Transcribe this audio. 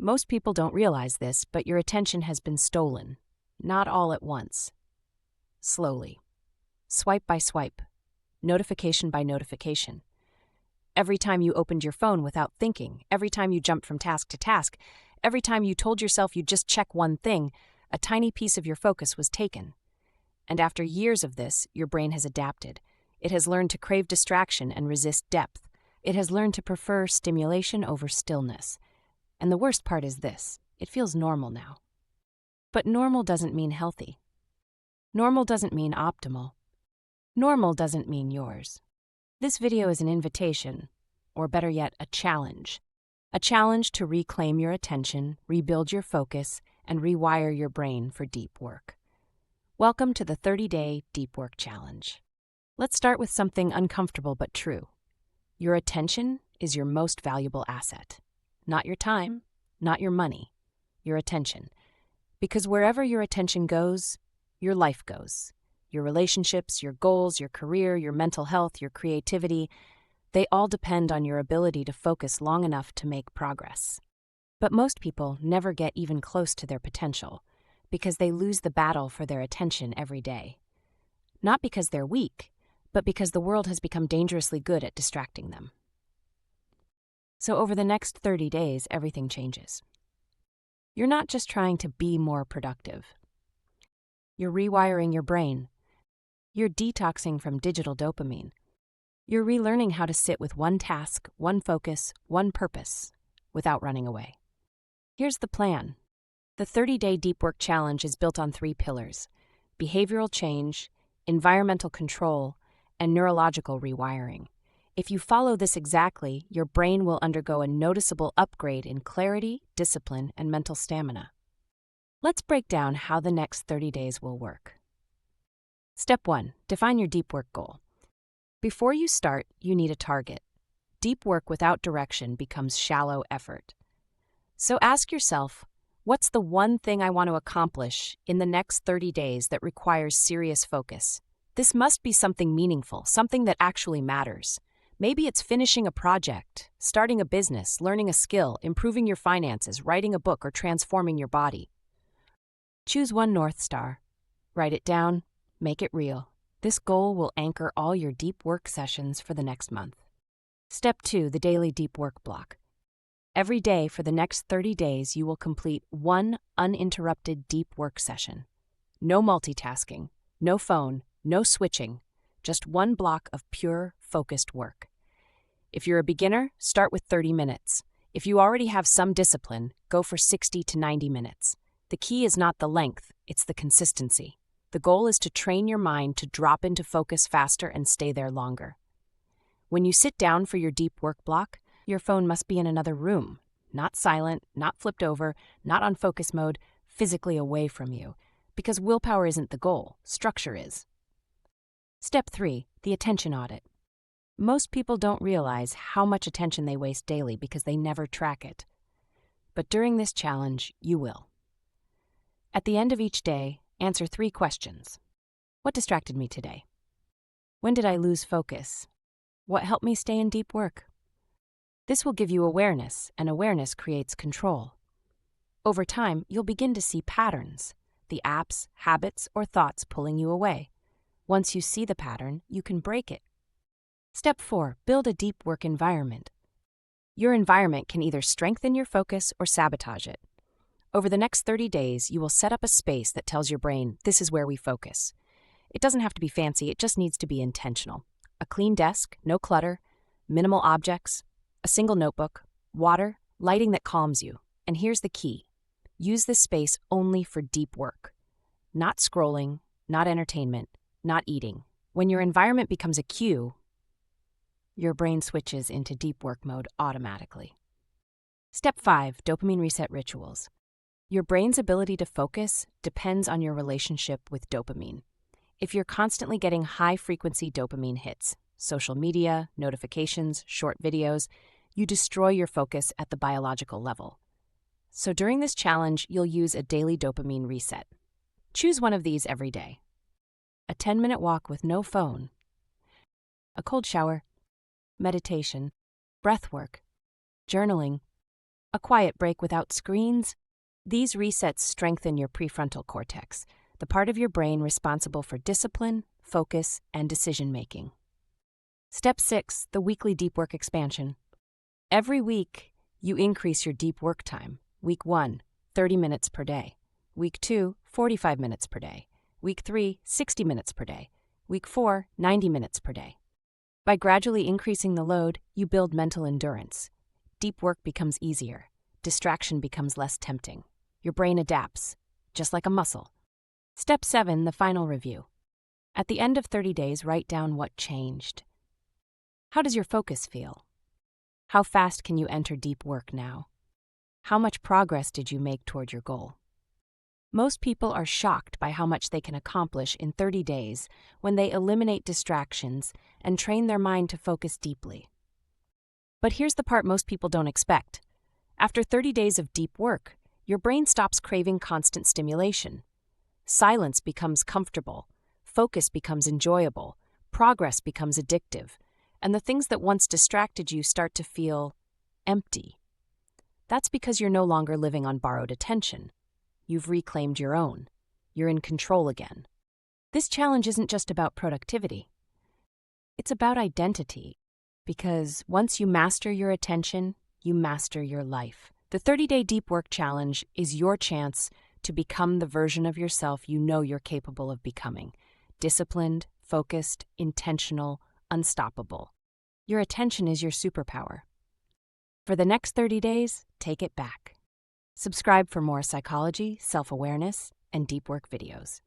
Most people don't realize this, but your attention has been stolen. Not all at once. Slowly. Swipe by swipe. Notification by notification. Every time you opened your phone without thinking, every time you jumped from task to task, every time you told yourself you'd just check one thing, a tiny piece of your focus was taken. And after years of this, your brain has adapted. It has learned to crave distraction and resist depth. It has learned to prefer stimulation over stillness. And the worst part is this: it feels normal now. But normal doesn't mean healthy. Normal doesn't mean optimal. Normal doesn't mean yours. This video is an invitation, or better yet, a challenge. A challenge to reclaim your attention, rebuild your focus, and rewire your brain for deep work. Welcome to the 30-Day Deep Work Challenge. Let's start with something uncomfortable but true. Your attention is your most valuable asset. Not your time, not your money, your attention. Because wherever your attention goes, your life goes. Your relationships, your goals, your career, your mental health, your creativity, they all depend on your ability to focus long enough to make progress. But most people never get even close to their potential because they lose the battle for their attention every day. Not because they're weak, but because the world has become dangerously good at distracting them. So over the next 30 days, everything changes. You're not just trying to be more productive. You're rewiring your brain. You're detoxing from digital dopamine. You're relearning how to sit with one task, one focus, one purpose, without running away. Here's the plan. The 30-Day Deep Work Challenge is built on 3 pillars: behavioral change, environmental control, and neurological rewiring. If you follow this exactly, your brain will undergo a noticeable upgrade in clarity, discipline, and mental stamina. Let's break down how the next 30 days will work. Step 1. Define your deep work goal. Before you start, you need a target. Deep work without direction becomes shallow effort. So ask yourself, what's the one thing I want to accomplish in the next 30 days that requires serious focus? This must be something meaningful, something that actually matters. Maybe it's finishing a project, starting a business, learning a skill, improving your finances, writing a book, or transforming your body. Choose one North Star. Write it down, make it real. This goal will anchor all your deep work sessions for the next month. Step 2. The Daily Deep Work Block. Every day for the next 30 days, you will complete one uninterrupted deep work session. No multitasking, no phone, no switching, just one block of pure, focused work. If you're a beginner, start with 30 minutes. If you already have some discipline, go for 60 to 90 minutes. The key is not the length, it's the consistency. The goal is to train your mind to drop into focus faster and stay there longer. When you sit down for your deep work block, your phone must be in another room, not silent, not flipped over, not on focus mode, physically away from you, because willpower isn't the goal, structure is. Step 3. The attention audit. Most people don't realize how much attention they waste daily because they never track it. But during this challenge, you will. At the end of each day, answer 3 questions. What distracted me today? When did I lose focus? What helped me stay in deep work? This will give you awareness, and awareness creates control. Over time, you'll begin to see patterns, the apps, habits, or thoughts pulling you away. Once you see the pattern, you can break it. Step 4. Build a deep work environment. Your environment can either strengthen your focus or sabotage it. Over the next 30 days, you will set up a space that tells your brain, this is where we focus. It doesn't have to be fancy, it just needs to be intentional. A clean desk, no clutter, minimal objects, a single notebook, water, lighting that calms you. And here's the key. Use this space only for deep work. Not scrolling, not entertainment, not eating. When your environment becomes a cue, your brain switches into deep work mode automatically. Step 5. Dopamine reset rituals. Your brain's ability to focus depends on your relationship with dopamine. If you're constantly getting high-frequency dopamine hits, social media, notifications, short videos, you destroy your focus at the biological level. So during this challenge, you'll use a daily dopamine reset. Choose one of these every day. A 10-minute walk with no phone, a cold shower, meditation, breath work, journaling, A quiet break without screens. These resets strengthen your prefrontal cortex, the part of your brain responsible for discipline, focus, and decision-making. Step 6, the weekly deep work expansion. Every week, you increase your deep work time. Week 1, 30 minutes per day. Week 2, 45 minutes per day. Week 3, 60 minutes per day. Week 4, 90 minutes per day. By gradually increasing the load, you build mental endurance. Deep work becomes easier. Distraction becomes less tempting. Your brain adapts, just like a muscle. Step 7, the final review. At the end of 30 days, write down what changed. How does your focus feel? How fast can you enter deep work now? How much progress did you make toward your goal? Most people are shocked by how much they can accomplish in 30 days when they eliminate distractions and train their mind to focus deeply. But here's the part most people don't expect. After 30 days of deep work, your brain stops craving constant stimulation. Silence becomes comfortable, focus becomes enjoyable, progress becomes addictive, and the things that once distracted you start to feel empty. That's because you're no longer living on borrowed attention. You've reclaimed your own. You're in control again. This challenge isn't just about productivity. It's about identity, because once you master your attention, you master your life. The 30-day deep work challenge is your chance to become the version of yourself you know you're capable of becoming. Disciplined, focused, intentional, unstoppable. Your attention is your superpower. For the next 30 days, take it back. Subscribe for more psychology, self-awareness, and deep work videos.